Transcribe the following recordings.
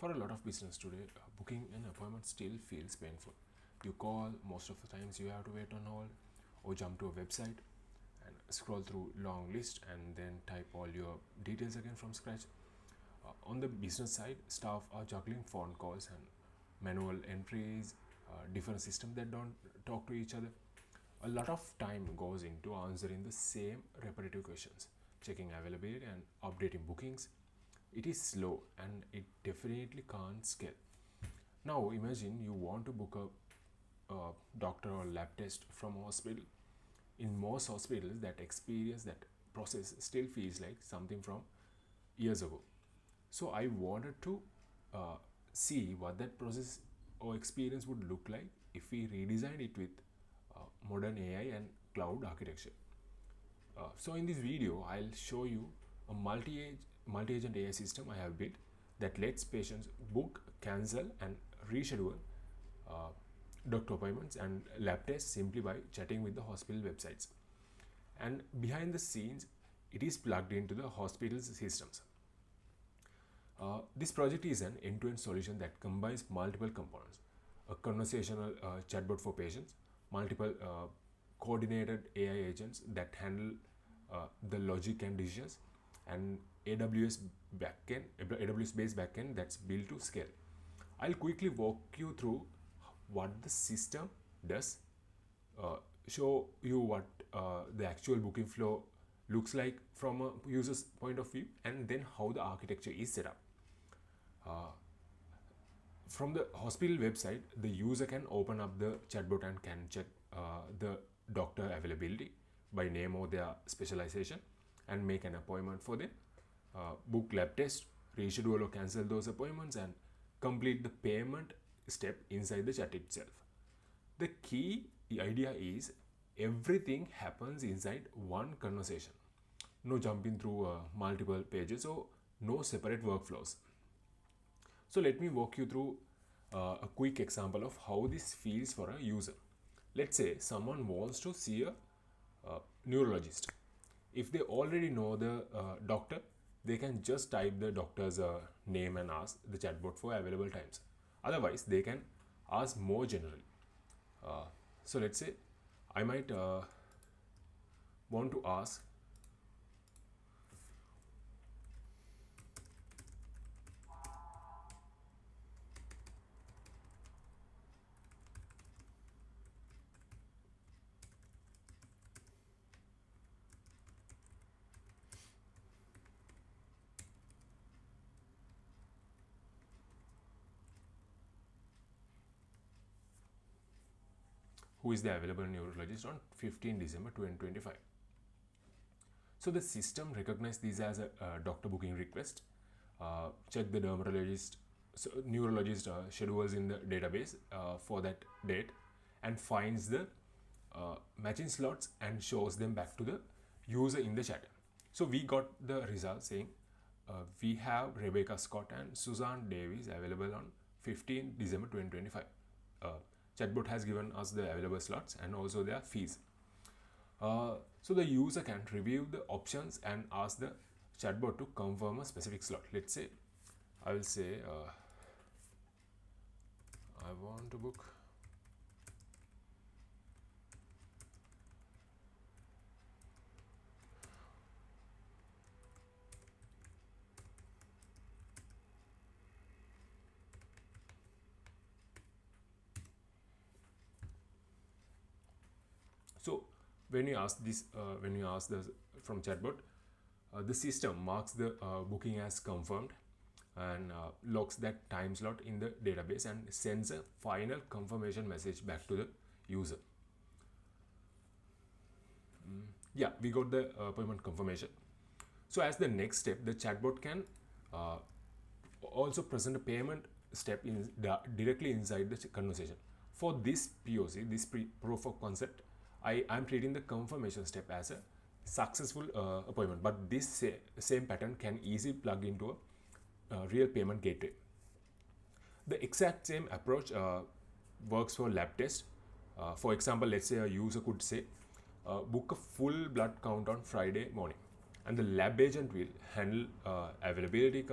For a lot of business today, booking an appointment still feels painful. You call, most of the times you have to wait on hold or jump to a website and scroll through long list and then type all your details again from scratch. On the business side, staff are juggling phone calls and manual entries, different systems that don't talk to each other. A lot of time goes into answering the same repetitive questions, checking availability and updating bookings. It is slow and it definitely can't scale. Now imagine you want to book a doctor or lab test from a hospital. In most hospitals, that experience, that process still feels like something from years ago. So I wanted to uh, see what that process or experience would look like if we redesign it with modern AI and cloud architecture. So in this video, I'll show you a multi-agent AI system I have built that lets patients book, cancel, and reschedule uh, doctor appointments and lab tests simply by chatting with the hospital websites. And behind the scenes, it is plugged into the hospital's systems. This project is an end-to-end solution that combines multiple components: a conversational chatbot for patients, multiple coordinated AI agents that handle the logic and decisions, and AWS-based backend that's built to scale. I'll quickly walk you through what the system does, show you what the actual booking flow looks like from a user's point of view, and then how the architecture is set up. From the hospital website, the user can open up the chatbot and can check the doctor availability by name or their specialization and make an appointment for them, book lab test, reschedule or cancel those appointments, and complete the payment step inside the chat itself. The key idea is everything happens inside one conversation. No jumping through multiple pages or no separate workflows. So let me walk you through a quick example of how this feels for a user. Let's say someone wants to see a neurologist. If they already know the doctor, they can just type the doctor's name and ask the chatbot for available times. Otherwise, they can ask more generally. So let's say I might want to ask, who is the available neurologist on 15 December 2025. So the system recognizes these as a doctor booking request, check the neurologist schedules in the database for that date, and finds the matching slots and shows them back to the user in the chat. So we got the result saying we have Rebecca Scott and Suzanne Davis available on 15 December 2025. Chatbot has given us the available slots and also their fees. So the user can review the options and ask the chatbot to confirm a specific slot. Let's say I will say I want to book so when you ask this from chatbot, the system marks the booking as confirmed and logs that time slot in the database and sends a final confirmation message back to the user. Yeah, we got the appointment confirmation. So as the next step, the chatbot can also present a payment step directly inside the conversation. For this POC, this proof of concept, I am treating the confirmation step as a successful appointment, but this same pattern can easily plug into a real payment gateway. The exact same approach works for lab test. For example, let's say a user could say, book a full blood count on Friday morning, and the lab agent will handle availability,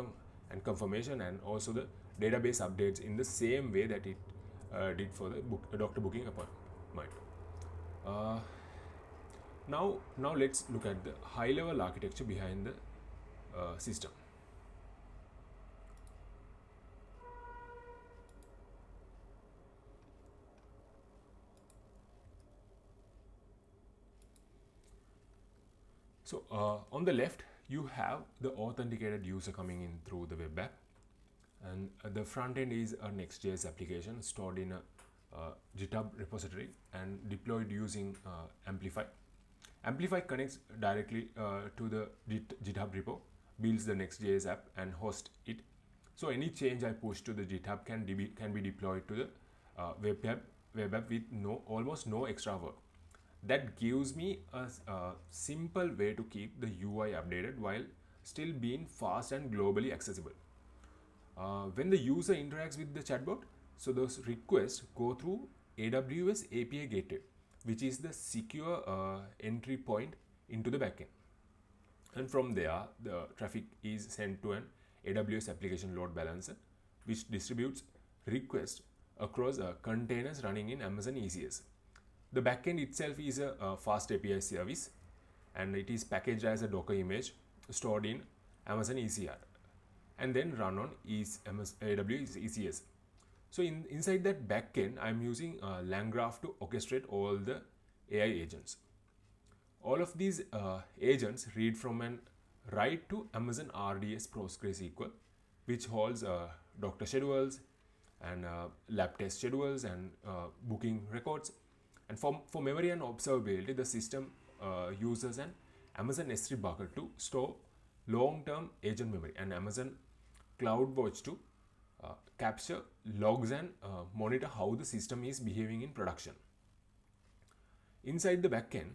and confirmation, and also the database updates in the same way that it did for the doctor booking appointment. Now let's look at the high level architecture behind the system. So on the left, you have the authenticated user coming in through the web app, and the front end is a Next.js application stored in a GitHub repository and deployed using Amplify. Amplify connects directly to the GitHub repo, builds the Next.js app and hosts it. So any change I push to the GitHub can be deployed to the web app with almost no extra work. That gives me a simple way to keep the UI updated while still being fast and globally accessible. When the user interacts with the chatbot, so those requests go through AWS API Gateway, which is the secure entry point into the backend. And from there, the traffic is sent to an AWS application load balancer, which distributes requests across containers running in Amazon ECS. The backend itself is a fast API service, and it is packaged as a Docker image stored in Amazon ECR and then run on AWS ECS. So inside that backend, I'm using LangGraph to orchestrate all the AI agents. All of these agents read from and write to Amazon RDS PostgreSQL, which holds doctor schedules and lab test schedules and booking records. And for memory and observability, the system uses an Amazon S3 bucket to store long-term agent memory and Amazon CloudWatch to capture logs and monitor how the system is behaving in production. Inside the backend,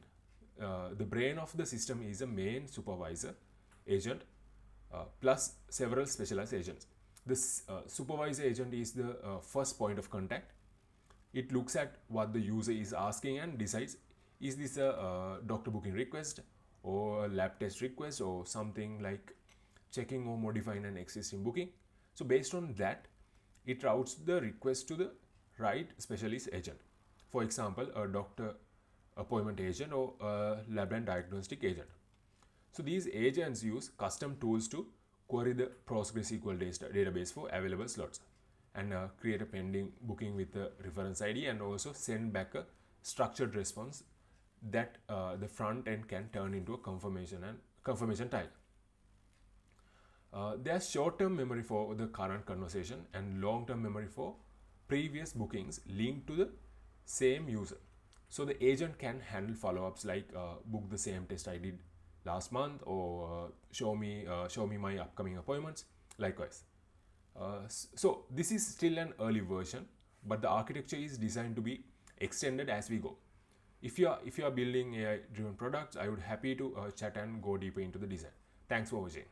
the brain of the system is a main supervisor agent plus several specialized agents. This supervisor agent is the first point of contact. It looks at what the user is asking and decides, is this a doctor booking request or a lab test request or something like checking or modifying an existing booking. So based on that, it routes the request to the right specialist agent. For example, a doctor appointment agent or a lab and diagnostic agent. So these agents use custom tools to query the PostgreSQL database for available slots and create a pending booking with the reference ID and also send back a structured response that the front end can turn into a confirmation tile. There's short-term memory for the current conversation and long-term memory for previous bookings linked to the same user. So the agent can handle follow-ups like book the same test I did last month or show me my upcoming appointments. Likewise. So this is still an early version, but the architecture is designed to be extended as we go. If you are building AI-driven products, I would happy to chat and go deeper into the design. Thanks for watching.